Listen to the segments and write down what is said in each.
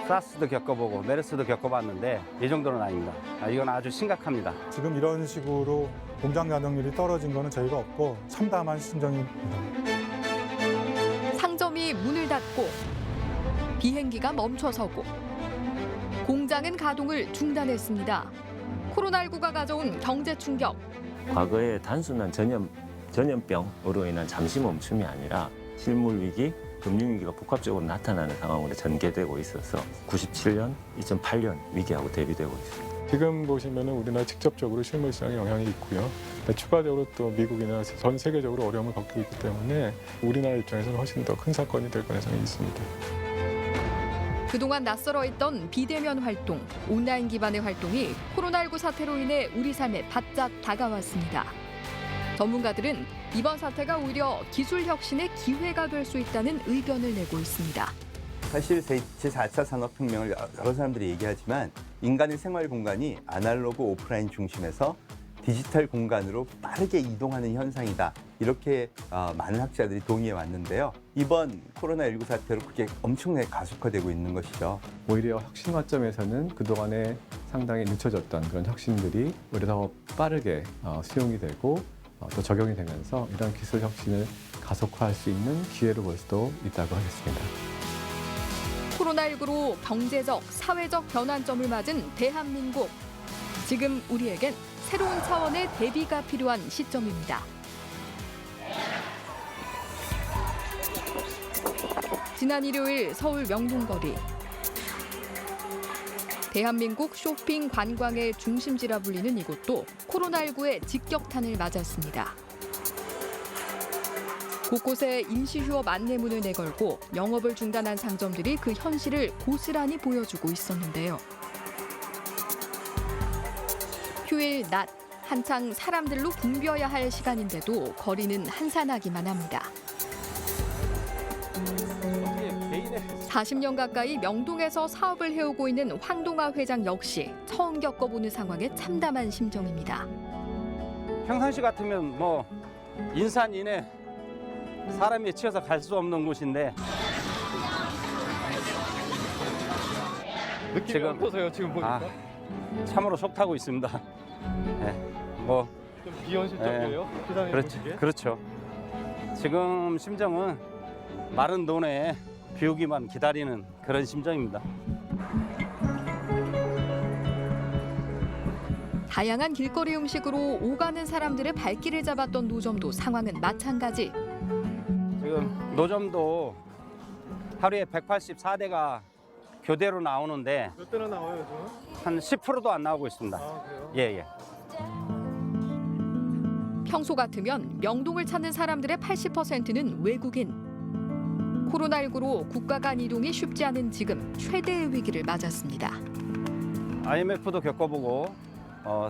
사스도 겪어보고 메르스도 겪어봤는데 이 정도는 아닙니다. 이건 아주 심각합니다. 지금 이런 식으로 공장 가동률이 떨어진 거는 저희가 없고 참담한 심정입니다. 상점이 문을 닫고 비행기가 멈춰서고 공장은 가동을 중단했습니다. 코로나19가 가져온 경제 충격. 과거에 단순한 전염병으로 인한 잠시 멈춤이 아니라 실물 위기, 금융 위기가 복합적으로 나타나는 상황으로 전개되고 있어서 97년, 2008년 위기하고 대비되고 있습니다. 지금 보시면 우리나라 직접적으로 실물 시장에 영향이 있고요. 추가적으로 또 미국이나 전 세계적으로 어려움을 겪고 있기 때문에 우리나라 입장에서는 훨씬 더 큰 사건이 될 가능성이 있습니다. 그동안 낯설어 있던 비대면 활동, 온라인 기반의 활동이 코로나19 사태로 인해 우리 삶에 바짝 다가왔습니다. 전문가들은 이번 사태가 오히려 기술 혁신의 기회가 될 수 있다는 의견을 내고 있습니다. 사실 제4차 산업혁명을 여러 사람들이 얘기하지만 인간의 생활 공간이 아날로그 오프라인 중심에서 디지털 공간으로 빠르게 이동하는 현상이다. 이렇게 많은 학자들이 동의해 왔는데요. 이번 코로나19 사태로 그게 엄청나게 가속화되고 있는 것이죠. 오히려 혁신 관점에서는 그동안에 상당히 늦춰졌던 그런 혁신들이 오히려 더 빠르게 수용이 되고 또 적용이 되면서 이런 기술 혁신을 가속화할 수 있는 기회로 볼 수도 있다고 하겠습니다. 코로나19로 경제적, 사회적 변환점을 맞은 대한민국. 지금 우리에겐 새로운 차원의 대비가 필요한 시점입니다. 지난 일요일 서울 명동거리. 대한민국 쇼핑 관광의 중심지라 불리는 이곳도 코로나19의 직격탄을 맞았습니다. 곳곳에 임시휴업 안내문을 내걸고 영업을 중단한 상점들이 그 현실을 고스란히 보여주고 있었는데요. 휴일 낮, 한창 사람들로 붐벼야 할 시간인데도 거리는 한산하기만 합니다. 40년 가까이 명동에서 사업을 해오고 있는 황동아 회장 역시 처음 겪어보는 상황에 참담한 심정입니다. 평상시 같으면 뭐 인산인해 사람이 치여서 갈 수 없는 곳인데 느낌이 지금- 어떠세요 지금 보니까? 참으로 속 타고 있습니다. 뭐 좀 비현실적이에요? 계산해 그렇죠. 보시기에? 그렇죠. 지금 심정은 마른 논에 비우기만 기다리는 그런 심정입니다. 다양한 길거리 음식으로 오가는 사람들의 발길을 잡았던 노점도 상황은 마찬가지. 지금 노점도 하루에 184대가 교대로 나오는데 몇 대나 나와요 요즘? 한 10%도 안 나오고 있습니다. 아 그래요? 예. 평소 같으면 명동을 찾는 사람들의 80%는 외국인. 코로나19로 국가 간 이동이 쉽지 않은 지금 최대의 위기를 맞았습니다. IMF도 겪어보고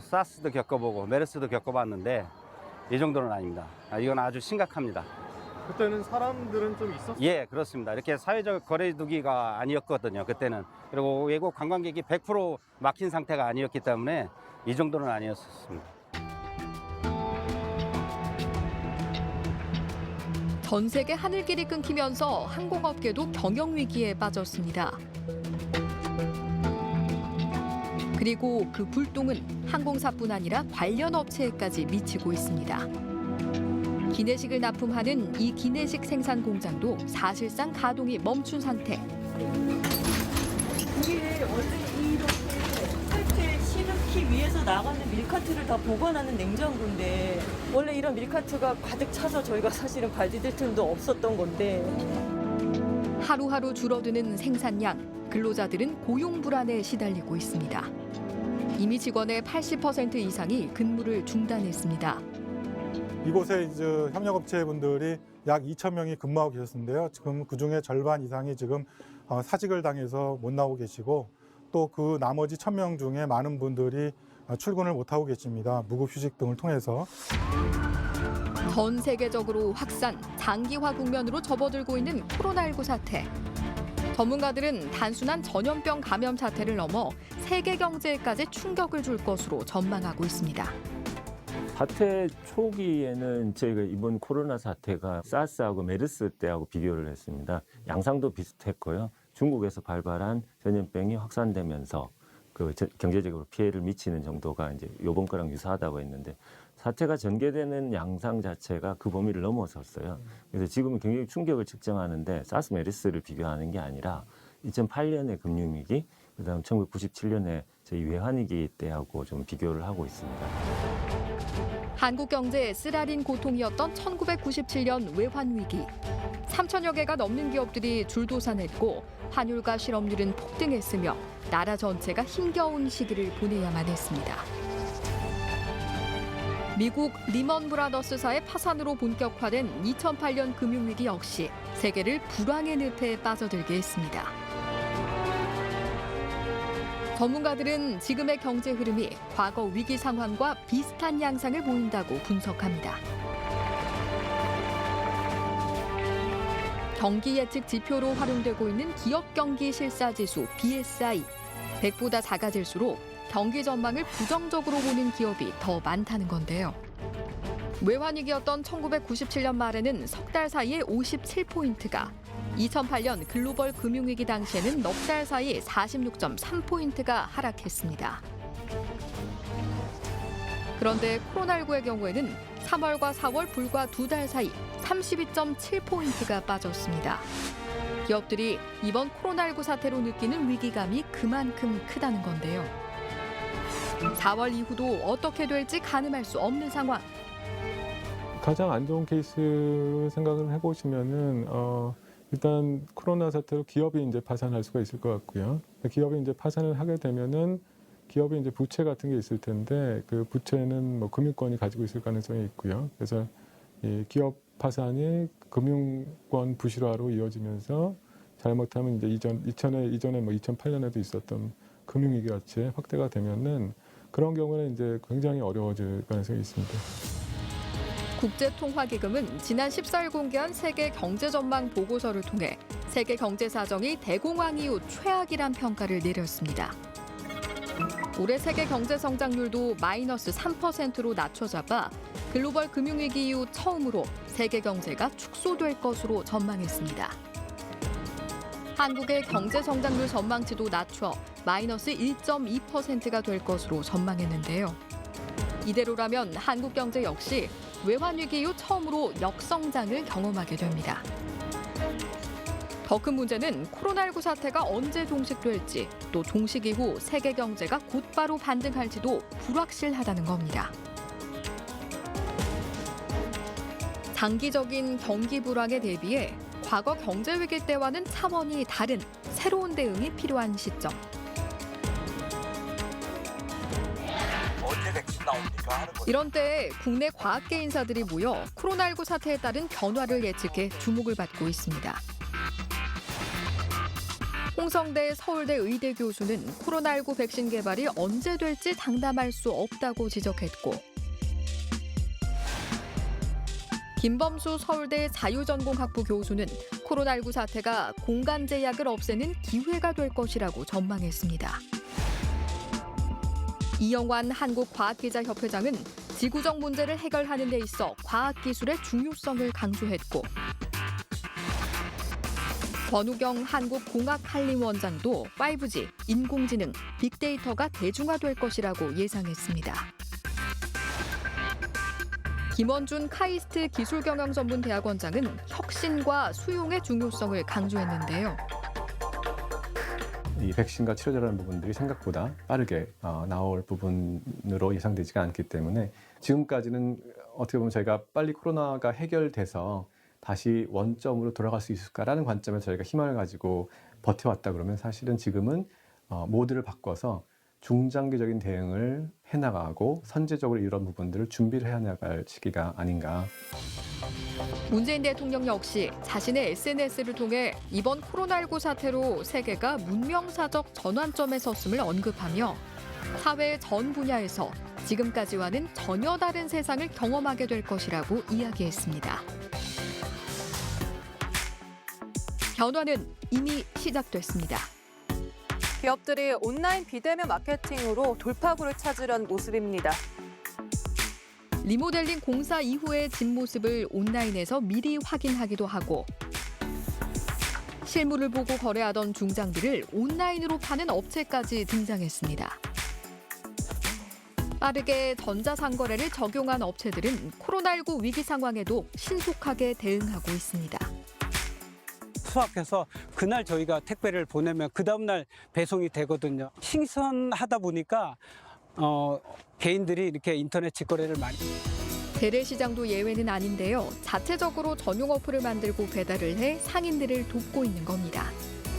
사스도 겪어보고 메르스도 겪어봤는데 이 정도는 아닙니다. 이건 아주 심각합니다. 그때는 사람들은 좀 있었어요? 예, 그렇습니다. 이렇게 사회적 거리두기가 아니었거든요, 그때는. 그리고 외국 관광객이 100% 막힌 상태가 아니었기 때문에 이 정도는 아니었습니다. 전 세계 하늘길이 끊기면서 항공업계도 경영위기에 빠졌습니다. 그리고 그 불똥은 항공사뿐 아니라 관련 업체에까지 미치고 있습니다. 기내식을 납품하는 이 기내식 생산 공장도 사실상 가동이 멈춘 상태. 이게 원래 이렇게 설태 시넣기 위해서 나가는 밀카트를 다 보관하는 냉장고인데 원래 이런 밀카트가 가득 차서 저희가 사실은 발디딜 틈도 없었던 건데 하루하루 줄어드는 생산량, 근로자들은 고용 불안에 시달리고 있습니다. 이미 직원의 80% 이상이 근무를 중단했습니다. 이곳에 이제 협력업체분들이 약 2,000명이 근무하고 계셨는데요. 지금 그중에 절반 이상이 지금 사직을 당해서 못 나오고 계시고 또 그 나머지 1,000명 중에 많은 분들이 출근을 못하고 계십니다. 무급휴직 등을 통해서. 전 세계적으로 확산, 장기화 국면으로 접어들고 있는 코로나19 사태. 전문가들은 단순한 전염병 감염 사태를 넘어 세계 경제에까지 충격을 줄 것으로 전망하고 있습니다. 사태 초기에는 저희가 이번 코로나 사태가 사스하고 메르스 때하고 비교를 했습니다. 양상도 비슷했고요. 중국에서 발발한 전염병이 확산되면서 경제적으로 피해를 미치는 정도가 이제 요번 거랑 유사하다고 했는데 사태가 전개되는 양상 자체가 그 범위를 넘어섰어요. 그래서 지금은 굉장히 충격을 측정하는데 사스 메르스를 비교하는 게 아니라 2008년의 금융위기, 그다음 1997년에 저희 외환위기 때하고 좀 비교를 하고 있습니다. 한국 경제의 쓰라린 고통이었던 1997년 외환위기. 3천여 개가 넘는 기업들이 줄도산했고 환율과 실업률은 폭등했으며 나라 전체가 힘겨운 시기를 보내야만 했습니다. 미국 리먼 브라더스사의 파산으로 본격화된 2008년 금융위기 역시 세계를 불황의 늪에 빠져들게 했습니다. 전문가들은 지금의 경제 흐름이 과거 위기 상황과 비슷한 양상을 보인다고 분석합니다. 경기 예측 지표로 활용되고 있는 기업 경기 실사지수 BSI, 100보다 작아질수록 경기 전망을 부정적으로 보는 기업이 더 많다는 건데요. 외환위기였던 1997년 말에는 석 달 사이에 57포인트가, 2008년 글로벌 금융위기 당시에는 넉 달 사이 46.3포인트가 하락했습니다. 그런데 코로나19의 경우에는 3월과 4월 불과 2달 사이 32.7포인트가 빠졌습니다. 기업들이 이번 코로나19 사태로 느끼는 위기감이 그만큼 크다는 건데요. 4월 이후도 어떻게 될지 가늠할 수 없는 상황. 가장 안 좋은 케이스 생각을 해보시면은 일단 코로나 사태로 기업이 이제 파산할 수가 있을 것 같고요. 기업이 이제 파산을 하게 되면은 기업이 이제 부채 같은 게 있을 텐데 그 부채는 뭐 금융권이 가지고 있을 가능성이 있고요. 그래서 이 기업 파산이 금융권 부실화로 이어지면서 잘못하면 이제 이전에 뭐 2008년에도 있었던 금융위기 같이 확대가 되면은 그런 경우는 이제 굉장히 어려워질 가능성이 있습니다. 국제통화기금은 지난 14일 공개한 세계 경제전망 보고서를 통해 세계 경제 사정이 대공황 이후 최악이란 평가를 내렸습니다. 올해 세계 경제 성장률도 마이너스 3%로 낮춰잡아 글로벌 금융위기 이후 처음으로 세계 경제가 축소될 것으로 전망했습니다. 한국의 경제 성장률 전망치도 낮춰 마이너스 1.2%가 될 것으로 전망했는데요. 이대로라면 한국 경제 역시 외환위기 이후 처음으로 역성장을 경험하게 됩니다. 더 큰 문제는 코로나19 사태가 언제 종식될지, 또 종식 이후 세계 경제가 곧바로 반등할지도 불확실하다는 겁니다. 장기적인 경기 불황에 대비해 과거 경제 위기 때와는 차원이 다른 새로운 대응이 필요한 시점. 이런 때에 국내 과학계 인사들이 모여 코로나19 사태에 따른 변화를 예측해 주목을 받고 있습니다. 홍성대 서울대 의대 교수는 코로나19 백신 개발이 언제 될지 장담할 수 없다고 지적했고, 김범수 서울대 자유전공학부 교수는 코로나19 사태가 공간 제약을 없애는 기회가 될 것이라고 전망했습니다. 이영환 한국과학기자협회장은 지구적 문제를 해결하는 데 있어 과학기술의 중요성을 강조했고, 권우경 한국공학한림원장도 5G, 인공지능, 빅데이터가 대중화될 것이라고 예상했습니다. 김원준 카이스트 기술경영전문대학원장은 혁신과 수용의 중요성을 강조했는데요. 이 백신과 치료제라는 부분들이 생각보다 빠르게 나올 부분으로 예상되지가 않기 때문에 지금까지는 어떻게 보면 저희가 빨리 코로나가 해결돼서 다시 원점으로 돌아갈 수 있을까라는 관점에서 저희가 희망을 가지고 버텨왔다 그러면 사실은 지금은 모드를 바꿔서 중장기적인 대응을 해나가고 선제적으로 이런 부분들을 준비를 해나갈 시기가 아닌가. 문재인 대통령 역시 자신의 SNS를 통해 이번 코로나19 사태로 세계가 문명사적 전환점에 섰음을 언급하며 사회의 전 분야에서 지금까지와는 전혀 다른 세상을 경험하게 될 것이라고 이야기했습니다. 변화는 이미 시작됐습니다. 기업들이 온라인 비대면 마케팅으로 돌파구를 찾으려는 모습입니다. 리모델링 공사 이후의 집 모습을 온라인에서 미리 확인하기도 하고, 실물을 보고 거래하던 중장비를 온라인으로 파는 업체까지 등장했습니다. 빠르게 전자상거래를 적용한 업체들은 코로나19 위기 상황에도 신속하게 대응하고 있습니다. 수확해서 그날 저희가 택배를 보내면 그 다음날 배송이 되거든요. 신선하다 보니까 개인들이 이렇게 인터넷 직거래를 많이. 재래시장도 예외는 아닌데요. 자체적으로 전용 어플을 만들고 배달을 해 상인들을 돕고 있는 겁니다.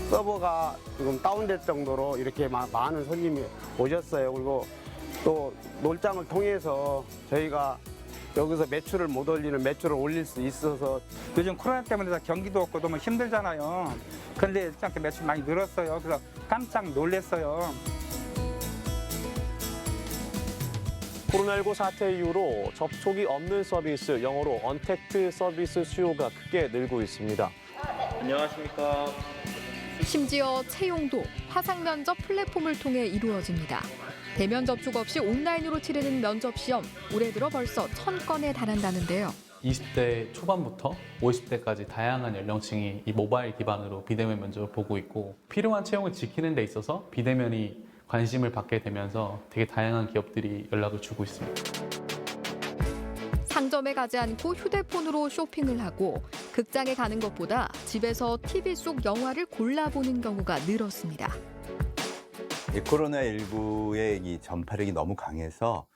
서버가 지금 다운될 정도로 이렇게 많은 손님이 오셨어요. 그리고 또 놀장을 통해서 저희가 여기서 매출을 못 올리는 매출을 올릴 수 있어서 요즘 코로나 때문에 경기도 없고 너무 힘들잖아요. 그런데 이렇게 매출 많이 늘었어요. 그래서 깜짝 놀랐어요. 코로나19 사태 이후로 접촉이 없는 서비스, 영어로 언택트 서비스 수요가 크게 늘고 있습니다. 안녕하십니까. 심지어 채용도 화상면접 플랫폼을 통해 이루어집니다. 대면 접촉 없이 온라인으로 치르는 면접 시험, 올해 들어 벌써 1000건에 달한다는데요. 20대 초반부터 50대까지 다양한 연령층이 이 모바일 기반으로 비대면 면접을 보고 있고 필요한 채용을 지키는 데 있어서 비대면이 관심을 받게 되면서 되게 다양한 기업들이 연락을 주고 있습니다. 상점에 가지 않고 휴대폰으로 쇼핑을 하고 극장에 가는 것보다 집에서 TV 속 영화를 골라보는 경우가 늘었습니다. 이 코로나19의 이 전파력이 너무 강해서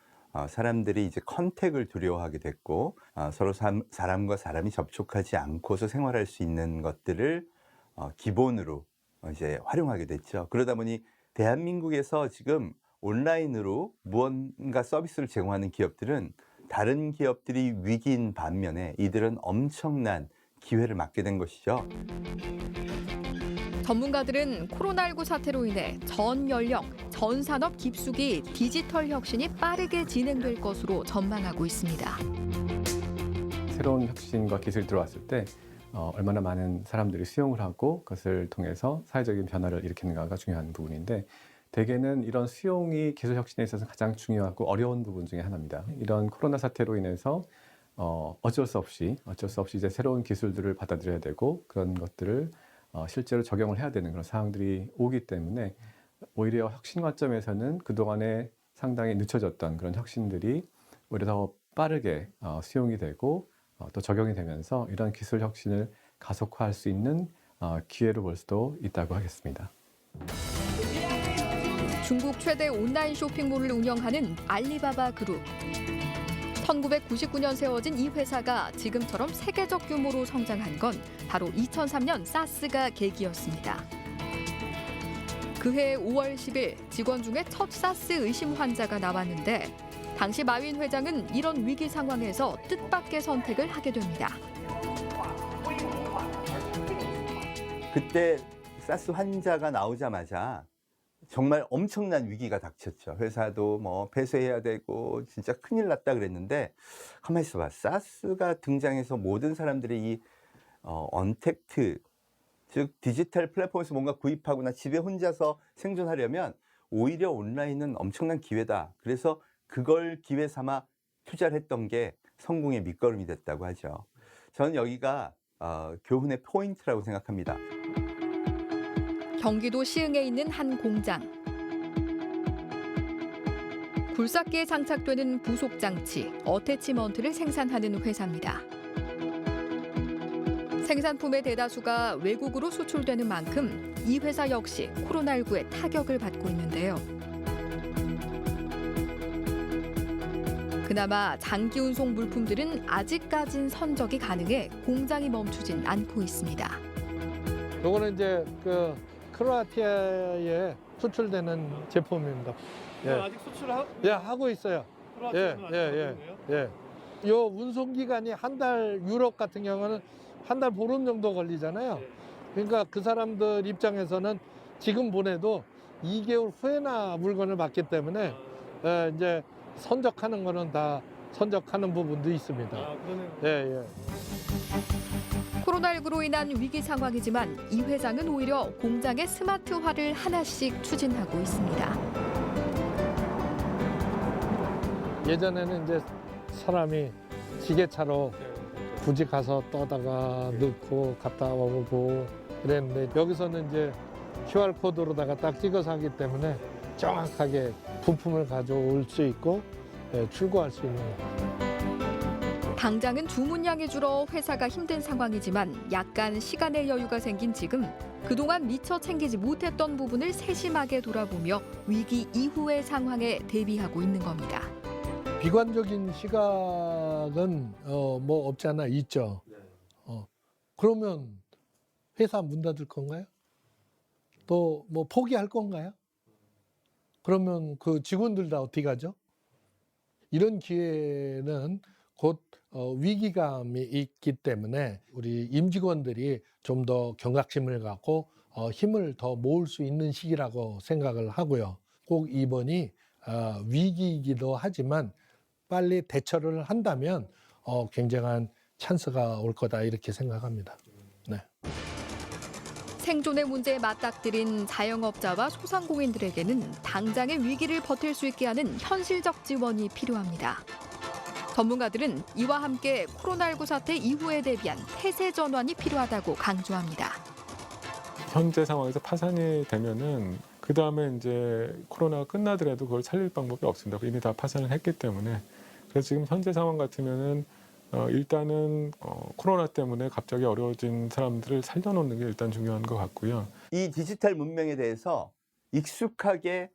사람들이 이제 컨택을 두려워하게 됐고 서로 사람과 사람이 접촉하지 않고서 생활할 수 있는 것들을 기본으로 이제 활용하게 됐죠. 그러다 보니 대한민국에서 지금 온라인으로 무언가 서비스를 제공하는 기업들은 다른 기업들이 위기인 반면에 이들은 엄청난 기회를 맞게 된 것이죠. 전문가들은 코로나19 사태로 인해 전 연령, 전 산업 깊숙이 디지털 혁신이 빠르게 진행될 것으로 전망하고 있습니다. 새로운 혁신과 기술이 들어왔을 때 얼마나 많은 사람들이 수용을 하고 그것을 통해서 사회적인 변화를 일으키는가가 중요한 부분인데 대개는 이런 수용이 기술 혁신에 있어서 가장 중요하고 어려운 부분 중에 하나입니다. 이런 코로나 사태로 인해서 어쩔 수 없이 이제 새로운 기술들을 받아들여야 되고 그런 것들을 실제로 적용을 해야 되는 그런 상황들이 오기 때문에 오히려 혁신 관점에서는 그동안에 상당히 늦춰졌던 그런 혁신들이 오히려 더 빠르게 수용이 되고 또 적용이 되면서 이런 기술 혁신을 가속화할 수 있는 기회로 볼 수도 있다고 하겠습니다. 중국 최대 온라인 쇼핑몰을 운영하는 알리바바 그룹. 1999년 세워진 이 회사가 지금처럼 세계적 규모로 성장한 건 바로 2003년 사스가 계기였습니다. 그해 5월 10일 직원 중에 첫 사스 의심 환자가 나왔는데 당시 마윈 회장은 이런 위기 상황에서 뜻밖의 선택을 하게 됩니다. 그때 사스 환자가 나오자마자 정말 엄청난 위기가 닥쳤죠. 회사도 뭐 폐쇄해야 되고 진짜 큰일 났다 그랬는데 가만히 있어봐. 사스가 등장해서 모든 사람들이 이 언택트, 즉 디지털 플랫폼에서 뭔가 구입하거나 집에 혼자서 생존하려면 오히려 온라인은 엄청난 기회다. 그래서 그걸 기회 삼아 투자를 했던 게 성공의 밑거름이 됐다고 하죠. 저는 여기가 교훈의 포인트라고 생각합니다. 경기도 시흥에 있는 한 공장. 굴삭기에 장착되는 부속장치, 어태치먼트를 생산하는 회사입니다. 생산품의 대다수가 외국으로 수출되는 만큼 이 회사 역시 코로나19의 타격을 받고 있는데요. 그나마 장기 운송 물품들은 아직까진 선적이 가능해 공장이 멈추진 않고 있습니다. 요거는 이제 그 크로아티아에 수출되는 제품입니다. 예. 아직 수출을 하고 있어요. 크로아티아는 요 운송 기간이 한 달, 유럽 같은 경우는 한 달 보름 정도 걸리잖아요. 그러니까 그 사람들 입장에서는 지금 보내도 2개월 후에나 물건을 받기 때문에 이제 선적하는 거는 다 선적하는 부분도 있습니다. 코로나19로 인한 위기 상황이지만 이 회장은 오히려 공장의 스마트화를 하나씩 추진하고 있습니다. 예전에는 이제 사람이 지게차로 굳이 가서 떠다가 넣고 갔다 오고 그랬는데 여기서는 이제 QR 코드로다가 딱 찍어서 하기 때문에 정확하게 부품을 가져올 수 있고 출고할 수 있는 거예요. 당장은 주문량이 줄어 회사가 힘든 상황이지만 약간 시간의 여유가 생긴 지금 그동안 미처 챙기지 못했던 부분을 세심하게 돌아보며 위기 이후의 상황에 대비하고 있는 겁니다. 비관적인 시각은 뭐 없지 않아 있죠. 그러면 회사 문 닫을 건가요? 또 뭐 포기할 건가요? 그러면 그 직원들 다 어떻게 하죠? 이런 기회는 곧 위기감이 있기 때문에 우리 임직원들이 좀 더 경각심을 갖고 힘을 더 모을 수 있는 시기라고 생각을 하고요. 꼭 이번이 위기이기도 하지만 빨리 대처를 한다면 굉장한 찬스가 올 거다 이렇게 생각합니다. 네. 생존의 문제에 맞닥뜨린 자영업자와 소상공인들에게는 당장의 위기를 버틸 수 있게 하는 현실적 지원이 필요합니다. 전문가들은 이와 함께 코로나19 사태 이후에 대비한 태세 전환이 필요하다고 강조합니다. 현재 상황에서 파산이 되면은 그 다음에 이제 코로나가 끝나더라도 그걸 살릴 방법이 없습니다. 이미 다 파산을 했기 때문에. 그래서 지금 현재 상황 같으면은 일단은 코로나 때문에 갑자기 어려워진 사람들을 살려놓는 게 일단 중요한 것 같고요. 이 디지털 문명에 대해서 익숙하게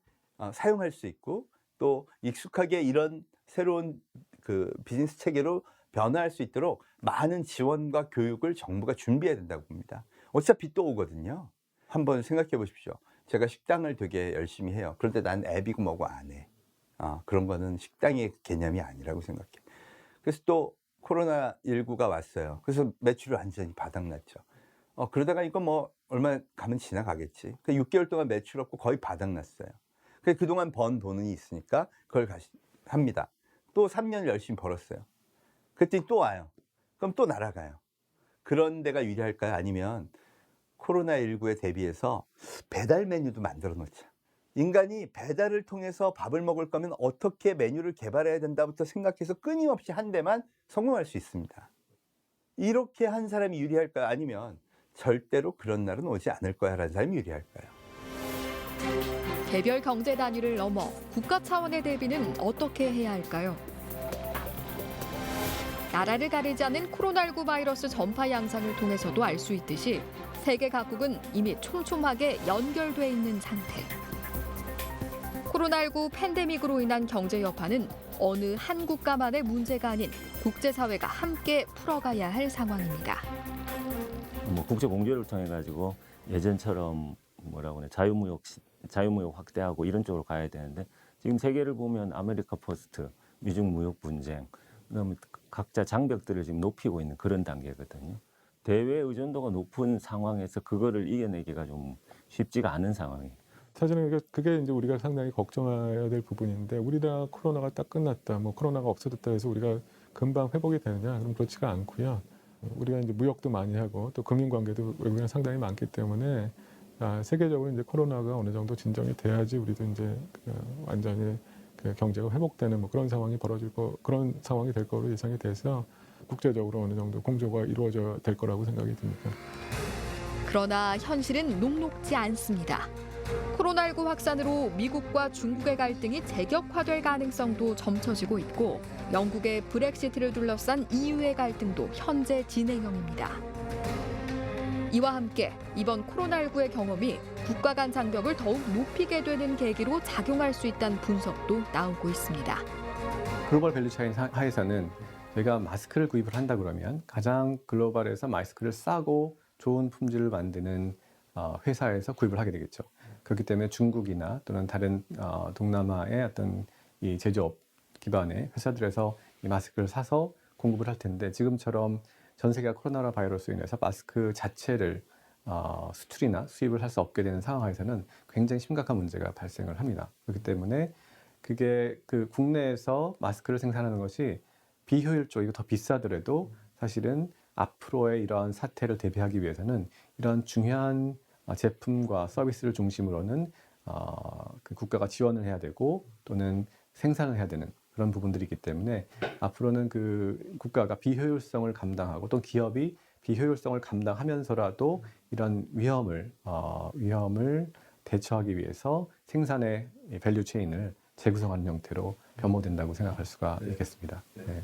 사용할 수 있고 또 익숙하게 이런 새로운 그 비즈니스 체계로 변화할 수 있도록 많은 지원과 교육을 정부가 준비해야 된다고 봅니다. 어차피 또 오거든요. 한번 생각해 보십시오. 제가 식당을 되게 열심히 해요. 그런데 난 앱이고 뭐고 안 해. 그런 거는 식당의 개념이 아니라고 생각해. 그래서 또 코로나19가 왔어요. 그래서 매출이 완전히 바닥났죠. 그러다가 이거 뭐 얼마 가면 지나가겠지. 6개월 동안 매출 없고 거의 바닥났어요. 그동안 번 돈이 있으니까 그걸 합니다. 또 3년 열심히 벌었어요. 그랬더니 또 와요. 그럼 또 날아가요. 그런 데가 유리할까요? 아니면 코로나19에 대비해서 배달 메뉴도 만들어 놓자. 인간이 배달을 통해서 밥을 먹을 거면 어떻게 메뉴를 개발해야 된다부터 생각해서 끊임없이 한 데만 성공할 수 있습니다. 이렇게 한 사람이 유리할까요? 아니면 절대로 그런 날은 오지 않을 거야 라는 사람이 유리할까요? 개별 경제 단위를 넘어 국가 차원의 대비는 어떻게 해야 할까요? 나라를 가리지 않는 코로나19 바이러스 전파 양상을 통해서도 알 수 있듯이 세계 각국은 이미 촘촘하게 연결돼 있는 상태. 코로나19 팬데믹으로 인한 경제 여파는 어느 한 국가만의 문제가 아닌 국제사회가 함께 풀어가야 할 상황입니다. 국제 공조를 통해 가지고 예전처럼 뭐라고 하냐 자유무역 확대하고 이런 쪽으로 가야 되는데 지금 세계를 보면 아메리카 퍼스트, 미중 무역 분쟁, 그다음에 각자 장벽들을 지금 높이고 있는 그런 단계거든요. 대외 의존도가 높은 상황에서 그거를 이겨내기가 좀 쉽지가 않은 상황이에요. 사실은 그게 이제 우리가 상당히 걱정해야 될 부분인데 우리나라 코로나가 딱 끝났다, 뭐 코로나가 없어졌다 해서 우리가 금방 회복이 되느냐? 그럼 그렇지가 않고요. 우리가 이제 무역도 많이 하고 또 금융 관계도 외국인이 상당히 많기 때문에 세계적으로 이제 코로나가 어느 정도 진정이 돼야지 우리도 이제 완전히 경제가 회복되는 뭐 그런 상황이 그런 상황이 될 거로 예상이 돼서 국제적으로 어느 정도 공조가 이루어져야 될 거라고 생각이 듭니다. 그러나 현실은 녹록지 않습니다. 코로나19 확산으로 미국과 중국의 갈등이 재격화될 가능성도 점쳐지고 있고 영국의 브렉시트를 둘러싼 EU의 갈등도 현재 진행형입니다. 이와 함께 이번 코로나19의 경험이 국가 간 장벽을 더욱 높이게 되는 계기로 작용할 수 있다는 분석도 나오고 있습니다. 글로벌 밸류체인 하에서는 저희가 마스크를 구입을 한다 그러면 가장 글로벌에서 마스크를 싸고 좋은 품질을 만드는 회사에서 구입을 하게 되겠죠. 그렇기 때문에 중국이나 또는 다른 동남아의 어떤 이 제조업 기반의 회사들에서 이 마스크를 사서 공급을 할 텐데 지금처럼 전 세계가 코로나 바이러스로 인해서 마스크 자체를 수출이나 수입을 할 수 없게 되는 상황에서는 굉장히 심각한 문제가 발생을 합니다. 그렇기 때문에 그게 그 국내에서 마스크를 생산하는 것이 비효율적이고 더 비싸더라도 사실은 앞으로의 이러한 사태를 대비하기 위해서는 이러한 중요한 제품과 서비스를 중심으로는 그 국가가 지원을 해야 되고 또는 생산을 해야 되는 그런 부분들이기 때문에 앞으로는 그 국가가 비효율성을 감당하고 또 기업이 비효율성을 감당하면서라도 이런 위험을 대처하기 위해서 생산의 밸류 체인을 재구성하는 형태로 변모된다고 생각할 수가 있겠습니다. 네.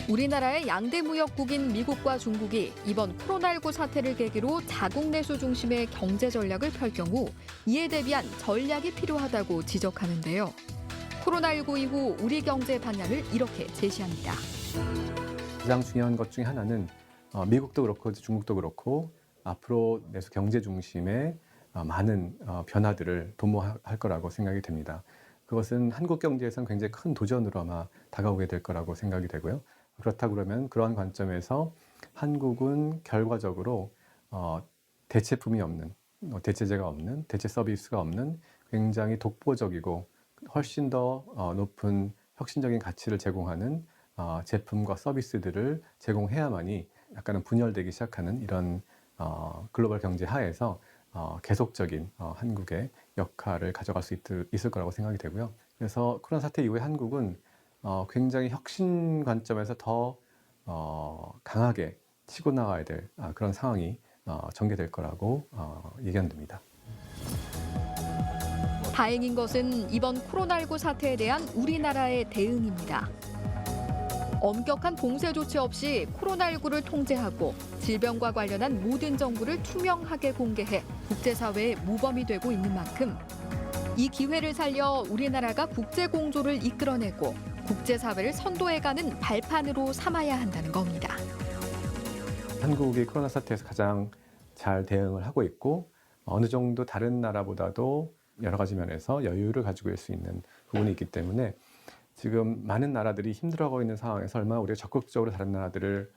우리나라의 양대 무역국인 미국과 중국이 이번 코로나19 사태를 계기로 자국 내수 중심의 경제 전략을 펼 경우 이에 대비한 전략이 필요하다고 지적하는데요. 코로나19 이후 우리 경제 방향을 이렇게 제시합니다. 가장 중요한 것 중에 하나는 미국도 그렇고 중국도 그렇고 앞으로 내수 경제 중심의 많은 변화들을 도모할 거라고 생각이 됩니다. 그것은 한국 경제에서는 굉장히 큰 도전으로 아마 다가오게 될 거라고 생각이 되고요. 그렇다 그러면 그러한 관점에서 한국은 결과적으로 대체품이 없는, 대체재가 없는, 대체 서비스가 없는 굉장히 독보적이고 훨씬 더 높은 혁신적인 가치를 제공하는 제품과 서비스들을 제공해야만이 약간은 분열되기 시작하는 이런 글로벌 경제 하에서 계속적인 한국의 역할을 가져갈 수 있을 거라고 생각이 되고요. 그래서 코로나 사태 이후에 한국은 굉장히 혁신 관점에서 더 강하게 치고 나가야 될 그런 상황이 전개될 거라고 예견됩니다. 다행인 것은 이번 코로나19 사태에 대한 우리나라의 대응입니다. 엄격한 봉쇄 조치 없이 코로나19를 통제하고 질병과 관련한 모든 정보를 투명하게 공개해 국제사회의 모범이 되고 있는 만큼 이 기회를 살려 우리나라가 국제공조를 이끌어내고 국제사회를 선도해가는 발판으로 삼아야 한다는 겁니다. 한국이 코로나 사태에서 가장 잘 대응을 하고 있고 어느 정도 다른 나라보다도 여러 가지 면에서 여유를 가지고 있을 수 있는 부분이 있기 때문에 지금 많은 나라들이 힘들어하고 있는 상황에서 얼마나 우리가 적극적으로 다른 나라들을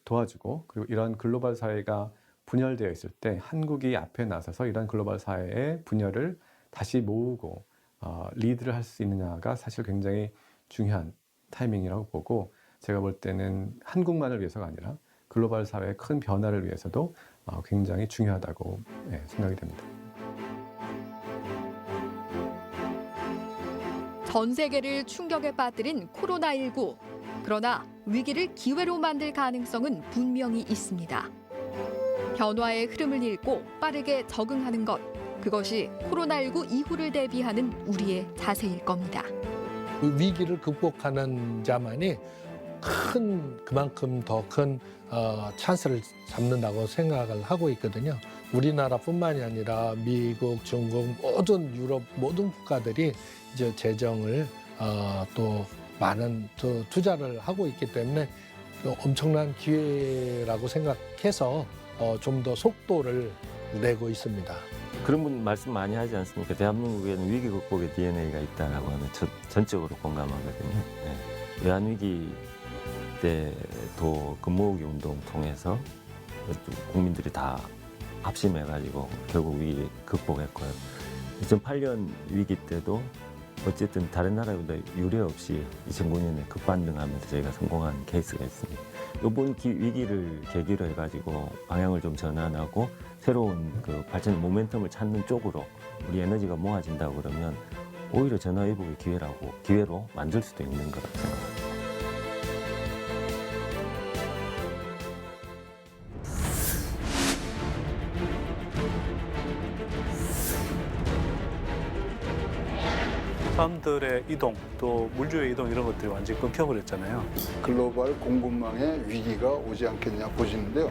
도와주고 그리고 이런 글로벌 사회가 분열되어 있을 때 한국이 앞에 나서서 이런 글로벌 사회의 분열을 다시 모으고 리드를 할 수 있느냐가 사실 굉장히 중요한 타이밍이라고 보고 제가 볼 때는 한국만을 위해서가 아니라 글로벌 사회의 큰 변화를 위해서도 굉장히 중요하다고 생각이 됩니다. 전 세계를 충격에 빠뜨린 코로나19. 그러나 위기를 기회로 만들 가능성은 분명히 있습니다. 변화의 흐름을 읽고 빠르게 적응하는 것. 그것이 코로나19 이후를 대비하는 우리의 자세일 겁니다. 위기를 극복하는 자만이 그만큼 더 큰 찬스를 잡는다고 생각을 하고 있거든요. 우리나라뿐만이 아니라 미국, 중국, 모든 유럽 모든 국가들이 이제 재정을 또 많은 투자를 하고 있기 때문에 엄청난 기회라고 생각해서 좀 더 속도를 내고 있습니다. 그런 분 말씀 많이 하지 않습니까? 대한민국에는 위기 극복의 DNA가 있다라고 하는 전적으로 공감하거든요. 네. 외환위기 때도 금모으기 운동 통해서 국민들이 다 합심해가지고 결국 위기 극복했고요. 2008년 위기 때도 어쨌든 다른 나라보다 유례 없이 2009년에 급반등하면서 저희가 성공한 케이스가 있습니다. 이번 위기를 계기로 해가지고 방향을 좀 전환하고 새로운 그 발전 모멘텀을 찾는 쪽으로 우리 에너지가 모아진다고 그러면 오히려 전화위복의 기회로 만들 수도 있는 거라고 생각합니다. 사람들의 이동, 또 물류의 이동 이런 것들이 완전히 끊겨버렸잖아요. 글로벌 공급망의 위기가 오지 않겠냐 보시는데요.